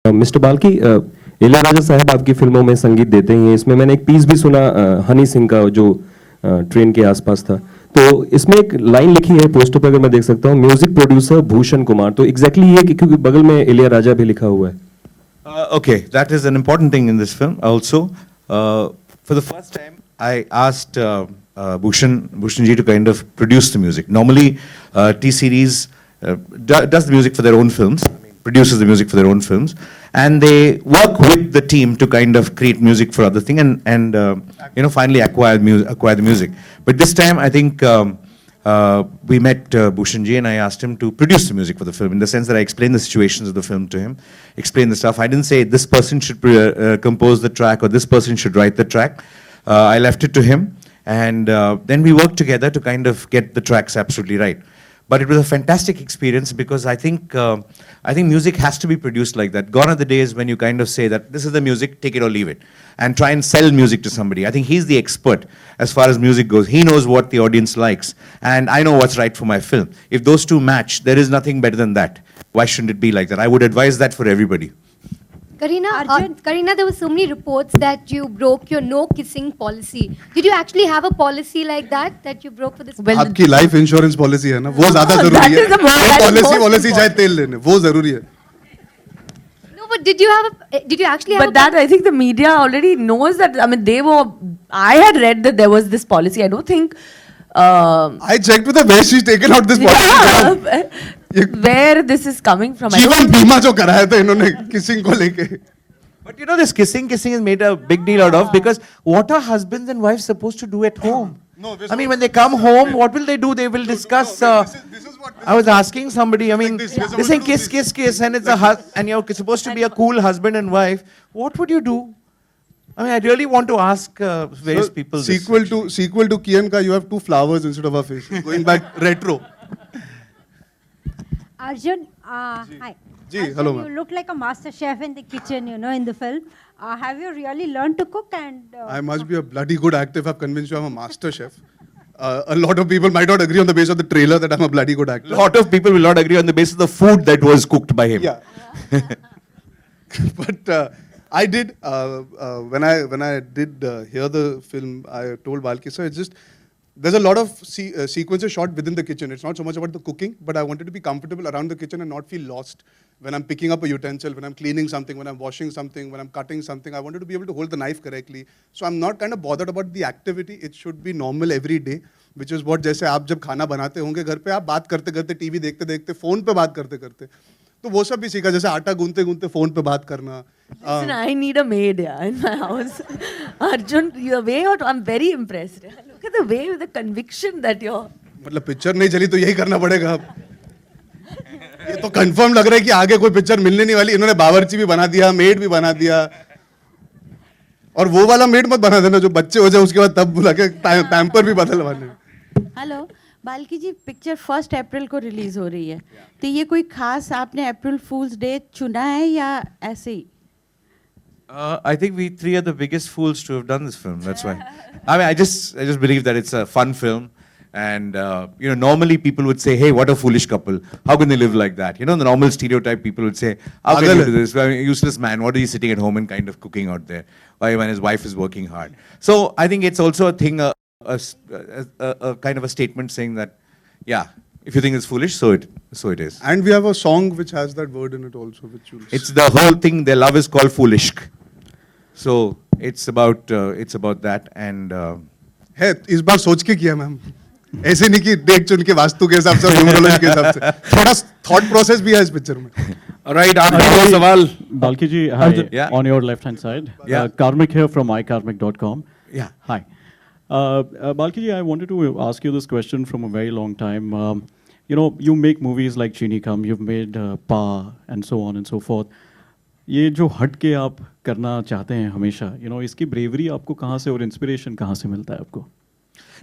Mister Balki, इளைयराजा साहब आपकी फिल्मों में संगीत देते ही हैं. इसमें मैंने एक पीस भी सुना हनी सिंह का जो ट्रेन के आसपास था. तो इसमें एक लाइन लिखी है पोस्टर पर, अगर मैं देख सकता हूँ, म्यूजिक प्रोड्यूसर भूषण कुमार. तो एग्जैक्टली ये क्योंकि बगल में इளைयराजा भी लिखा हुआ है. Okay, that is an important thing in this film also. For the first time, I asked Bhushan ji to kind of produce the music. Normally, T-Series does the music for their own films, produces the music for their own films, and they work with the team to kind of create music for other thing and you know, finally acquire the music. But this time, I think we met Bhushan ji and I asked him to produce the music for the film, in the sense that I explained the situations of the film to him, explained the stuff. I didn't say this person should compose the track or this person should write the track. I left it to him, and then we worked together to kind of get the tracks absolutely right. But it was a fantastic experience because I think music has to be produced like that. Gone are the days when you kind of say that this is the music, take it or leave it, and try and sell music to somebody. I think he's the expert as far as music goes. He knows what the audience likes, and I know what's right for my film. If those two match, there is nothing better than that. Why shouldn't it be like that? I would advise that for everybody. Kareena, there were so many reports that you broke your no kissing policy. Did you actually have a policy like that you broke for this? Well, आपकी life insurance policy है ना, वो ज़्यादा ज़रूरी है. Policy चाहे तेल लेने, वो ज़रूरी है. No, but did you actually have? But that I think the media already knows that. I mean, I had read that there was this policy. I don't think. I checked with her where she's taken out this policy. Where this is coming from. जीवन बीमा जो कराया था इन्होंने kissing को लेके. But you know, this kissing is made a big deal out of, because what are husbands and wives supposed to do at home? No, I mean, when they come home, what will they do? They will discuss. This is what. I was asking somebody. I mean, This they're saying kiss, and it's and you're supposed to be a cool husband and wife. What would you do? I mean, I really want to ask various people. Sequel to Kian you have two flowers instead of a face. Going back retro. Arjun, hi. Ji, Arjun, hello, you ma'am. look like a master chef in the kitchen, you know, in the film. Have you really learned to cook? And I must be a bloody good actor if I've convinced you I'm a master chef. A lot of people might not agree on the basis of the trailer that I'm a bloody good actor. A lot of people will not agree on the basis of the food that was cooked by him. Yeah. But I did, when I did hear the film, I told Balki, so it's just, there's a lot of sequences shot within the kitchen. It's not so much about the cooking, but I wanted to be comfortable around the kitchen and not feel lost. When I'm picking up a utensil, when I'm cleaning something, when I'm washing something, when I'm cutting something, I wanted to be able to hold the knife correctly. So I'm not kind of bothered about the activity. It should be normal every day, which is what, जैसे आप जब खाना बनाते होंगे घर पे, आप बात करते करते, टीवी देखते देखते, फोन पे बात करते करते, तो वो सब भी सीखा, जैसे आटा गूंथते गूंथते फोन पे बात करना. Listen, I need a maid in my house. Arjun, the way I'm very impressed. Look at the way with the conviction that you're. मतलब पिक्चर नहीं चली तो यही करना पड़ेगा अब. ये तो कंफर्म लग रहा है कि आगे कोई पिक्चर मिलने नहीं वाली. इन्होंने बावर्ची भी बना दिया, मेड भी बना दिया. और वो वाला मेड मत बना देना जो बच्चे हो जाए उसके बाद तब बुला के पैम्पर भी बदलवाने. हेलो बाल्की जी, पिक्चर 1 अप्रैल को रिलीज हो रही है, तो ये कोई खास आपने अप्रैल फूल्स डे चुना है या ऐसे ही? I think we three are the biggest fools to have done this film. That's why. I mean, I just believe that it's a fun film, and you know, normally people would say, "Hey, what a foolish couple! How can they live like that?" You know, the normal stereotype people would say, "How can you do this? I mean, useless man. What are you sitting at home and kind of cooking out there? Why when his wife is working hard?" So I think it's also a thing, a kind of a statement saying that, yeah, if you think it's foolish, so it is. And we have a song which has that word in it also, which you'll. It's the whole thing. Their love is called foolish. So it's about that, and है इस बार सोच के किया ma'am. ऐसे नहीं कि date चुन के वास्तु के हिसाब से, न्यूमरोलॉजी के हिसाब से. थोड़ा थॉट प्रोसेस भी है इस पिक्चर में. Alright, आपका सवाल. Balki ji, hi. Yeah. On your left hand side. Yeah. Karmik here from ikarmik.com. Yeah. Hi. Balki ji, I wanted to ask you this question from a very long time. You know, you make movies like Chini Kam, you've made Pa, and so on and so forth. ये जो हट के आप करना चाहते हैं हमेशा, you know, इसकी bravery आपको कहाँ से और inspiration कहाँ से मिलता है आपको?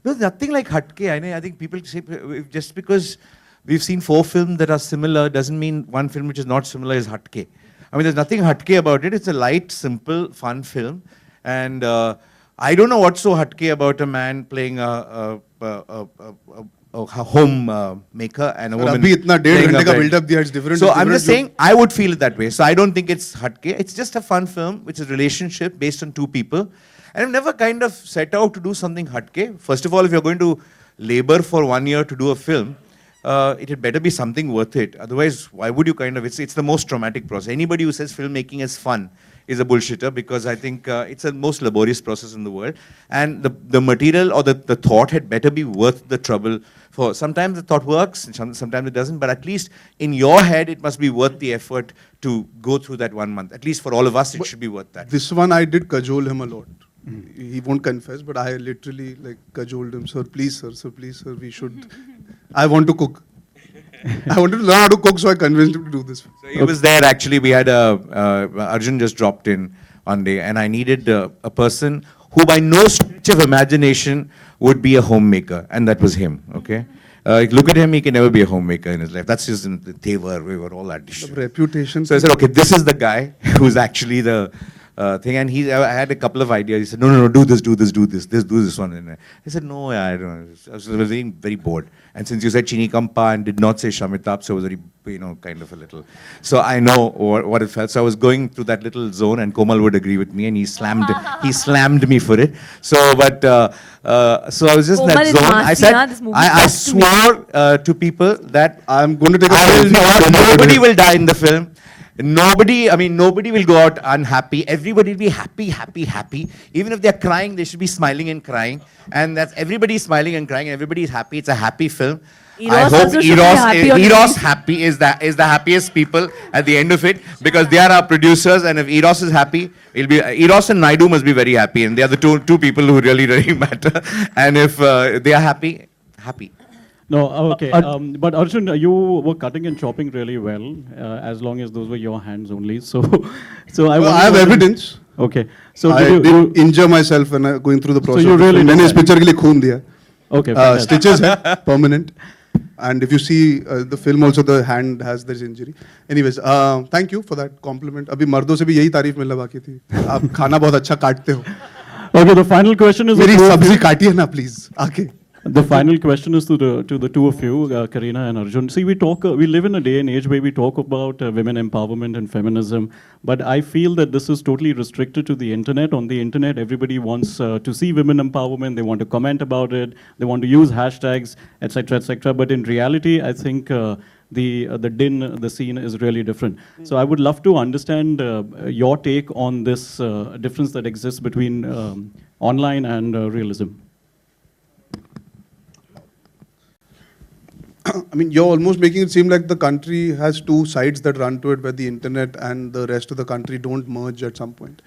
There's nothing like hatke. I think people say just because we've seen 4 films that are similar doesn't mean one film which is not similar is hatke. I mean, there's nothing hatke about it. It's a light, simple, fun film, and I don't know what's so hatke about a man playing a home maker and a woman. अभी इतना 1.5 playing a घंटे का very- build-up दिया, it's different. So it's I'm different just saying, I would feel it that way. So I don't think it's hatke. It's just a fun film, which is a relationship based on two people. And I've never kind of set out to do something hatke. First of all, if you're going to labor for 1 year to do a film, it had better be something worth it. Otherwise, why would you kind of, it's the most traumatic process. Anybody who says filmmaking is fun is a bullshitter, because I think it's the most laborious process in the world. And the material or the thought had better be worth the trouble. For sometimes the thought works, and sometimes it doesn't, but at least in your head, it must be worth the effort to go through that 1 month. At least for all of us, it should be worth that. This one I did cajole him a lot. He won't confess, but I literally like cajoled him. Sir, please, sir, we should. I want to cook. I wanted to learn how to cook, so I convinced him to do this. So he was there actually. We had Arjun just dropped in one day, and I needed a person who by no stretch of imagination would be a homemaker, and that was him, okay? Look at him, he can never be a homemaker in his life. That's just in the Tevar, we were all that. The reputation. So I said, okay, this is the guy who's actually the thing. And I had a couple of ideas. He said, no, do this one. And I said, no, yeah, I don't know. I was very bored. And since you said Chini Kampa and did not say Shamitab, so I was very, kind of a little. So I know what it felt. So I was going through that little zone, and Komal would agree with me, and he slammed me for it. So, so I was just in that zone. I said, I swore to people that I'm going to take nobody will die in the film. Nobody will go out unhappy. Everybody will be happy. Even if they're crying, they should be smiling and crying. And that's everybody smiling and crying. Everybody is happy. It's a happy film. I hope Eros happy is the happiest people at the end of it, because they are our producers. And if Eros is happy, it'll be Eros and Naidu must be very happy, and they are the two people who really matter. And if they are happy. No, okay. But Arjun, you were cutting and chopping really well, as long as those were your hands only. So I have evidence. Okay. So I did injure myself when going through the process. So you really मैंने इस picture के लिए खून दिया. Okay. Stitches है, permanent. And if you see the film also, the hand has this injury. Anyways, thank you for that compliment. अभी मर्दों से भी यही तारीफ मिलना बाकी थी. आप खाना बहुत अच्छा काटते हो. Okay, the final question is... मेरी सब्जी काटिए ना, please. आके. The final question is to the two of you, Kareena and Arjun. See, we live in a day and age where we talk about women empowerment and feminism, but I feel that this is totally restricted to the internet. On the internet, everybody wants to see women empowerment. They want to comment about it. They want to use hashtags, etc., etc. But in reality, I think the scene is really different. So I would love to understand your take on this difference that exists between online and realism. I mean, you're almost making it seem like the country has two sides that run to it, where the internet and the rest of the country don't merge at some point.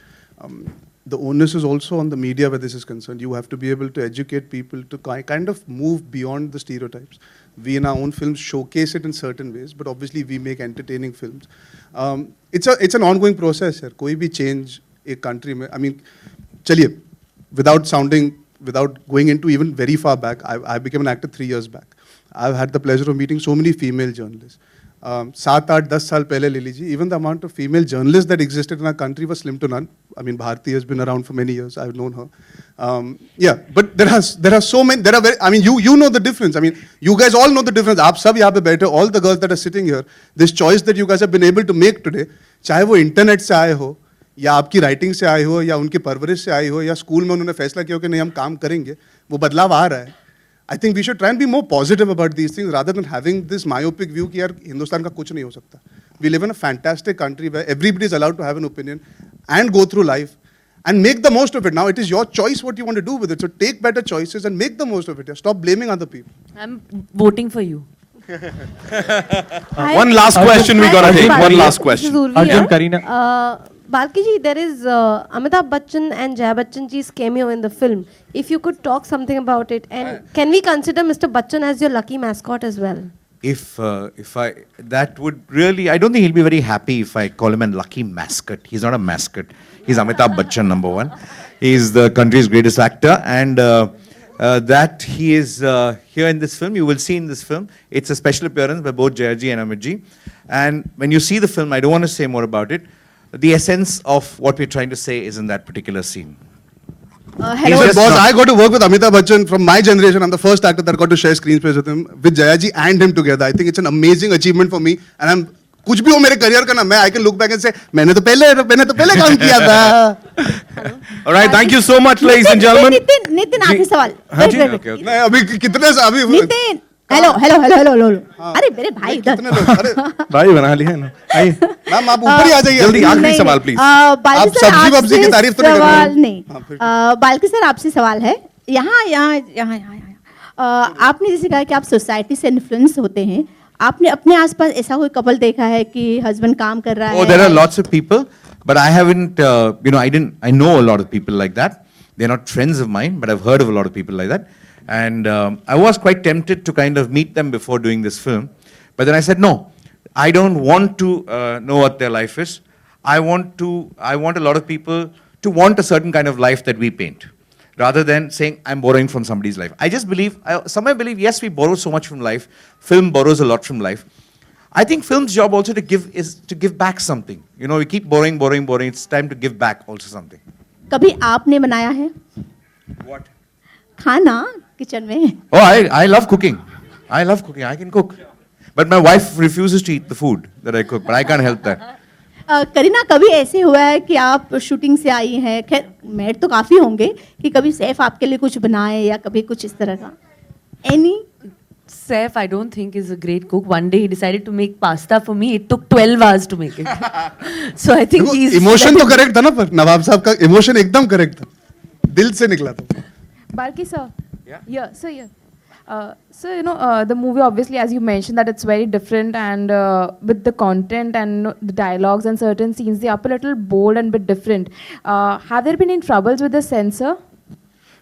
The onus is also on the media where this is concerned. You have to be able to educate people to kind of move beyond the stereotypes. We in our own films showcase it in certain ways, but obviously we make entertaining films. It's an ongoing process, sir. कोई भी change a country में, I mean, चलिए, without going into even very far back, I became an actor 3 years back. I've had the pleasure of meeting so many female journalists. 7, 8, 10 साल पहले ले लीजिए, even the amount of female journalists that existed in our country was slim to none. I mean, Bharti has been around for many years. I've known her. Yeah, but there are so many. I mean, you know the difference. I mean, you guys all know the difference. आप सब यहाँ पे बैठे, all the girls that are sitting here, this choice that you guys have been able to make today, चाहे वो internet से आए हो, या आपकी writing से आए हो, या उनकी परवरिश से आए हो, या स्कूल में उन्होंने फैसला किया हो कि नहीं हम काम करेंगे, वो बदलाव आ रहा है. I think we should try and be more positive about these things rather than having this myopic view कि यार हिंदुस्तान का कुछ नहीं हो सकता. We live in a fantastic country where everybody is allowed to have an opinion and go through life and make the most of it. Now it is your choice what you want to do with it. So take better choices and make the most of it. Stop blaming other people. I'm voting for you. One last question we gotta take. One last question. Arjun, Kareena. Balki ji, there is Amitabh Bachchan and Jaya Bachchan ji's cameo in the film. If you could talk something about it, and can we consider Mr. Bachchan as your lucky mascot as well? That would really, I don't think he'll be very happy if I call him a lucky mascot. He's not a mascot. He's Amitabh Bachchan, number one. He's the country's greatest actor, and that he is here in this film. You will see in this film. It's a special appearance by both Jayaji and Amitji. And when you see the film, I don't want to say more about it. The essence of what we're trying to say is in that particular scene. He's a boss. I got to work with Amitabh Bachchan from my generation. I'm the first actor that got to share screen space with him, with Jayaji and him together. I think it's an amazing achievement for me, and I'm कुछ भी हो मेरे career का ना मैं I can look back and say मैंने तो पहले काम किया था. All right, thank you so much, ladies and gentlemen. Nitin आखिरी सवाल. हाँ जी, okay, okay. नहीं अभी कितने अभी नितिन हेलो. अरे मेरे भाई इधर. कितने लोग अरे भाई बना लिया ना. आइए. मैम आप ऊपर ही आ जाइए. जल्दी आखिरी सवाल प्लीज. आप सब्जी वब्जी की तारीफ तो नहीं कर रहे हो? नहीं. बाल्की सर आपसे सवाल है. यहाँ. आपने जैसे कहा कि आप सोसाइटी से इन्फ्लुएंस होते हैं. आपने अपने आसपास ऐसा कोई कपल देखा है कि हस्बैंड काम कर रहा है? Oh, there are lots of people, but I haven't, I know a lot of people like that. They're not friends of mine, but I've heard of a lot of people like that. And I was quite tempted to kind of meet them before doing this film. But then I said, no, I don't want to know what their life is. I want a lot of people to want a certain kind of life that we paint, rather than saying I'm borrowing from somebody's life. I just believe, somewhere believe, yes, we borrow so much from life. Film borrows a lot from life. I think film's job also to give is to give back something. You know, we keep borrowing. It's time to give back also something. कभी आपने बनाया है? What? खाना kitchen में? Oh, I love cooking. I can cook. But my wife refuses to eat the food that I cook, but I can't help that. Kareena कभी ऐसे हुआ है कि आप शूटिंग से आई हैं, खैर मेड तो काफ़ी होंगे, कि कभी सैफ आपके लिए कुछ बनाए या कभी कुछ इस तरह का? Any? Saif, I don't think is a great cook. One day he decided to make pasta for me. It took 12 hours to make it. So I think he's... emotion तो करेक्ट था ना, पर नवाब साहब का इमोशन एकदम correct था, दिल से निकला था. Balki sir. So you know the movie, obviously, as you mentioned, that it's very different, and with the content and the dialogues and certain scenes, they are a little bold and bit different. Have there been any troubles with the censor?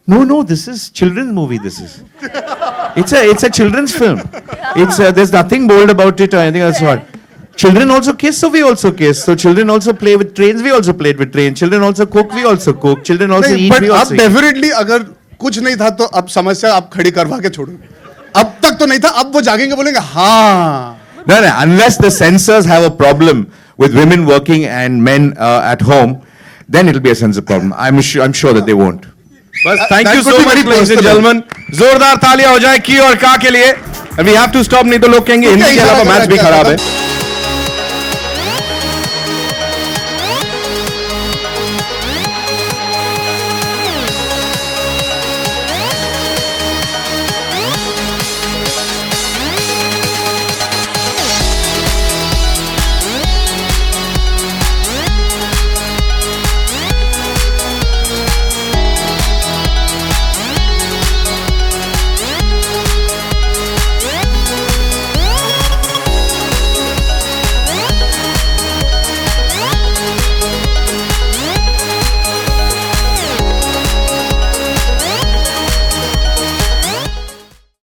No, this is children's movie. This is. It's a children's film. There's nothing bold about it or anything else. What? Children also kiss, so we also kiss. So children also play with trains, we also played with trains. Children also cook, we also cook. Children also eat, we also eat. But definitely, अगर कुछ नहीं था तो अब समस्या आप खड़ी करवा के छोड़ोगे. अब तक तो नहीं था, अब वो जागेंगे बोलेंगे हाँ. No, unless the censors have a problem with women working and men at home, then it'll be a censor problem. I'm sure that they won't. बस thank you so much, ladies and gentlemen. जोरदार तालियां हो जाए की और का के लिए. And we have to stop, नहीं तो लोग कहेंगे हिंदी के अलावा मैच भी खराब है.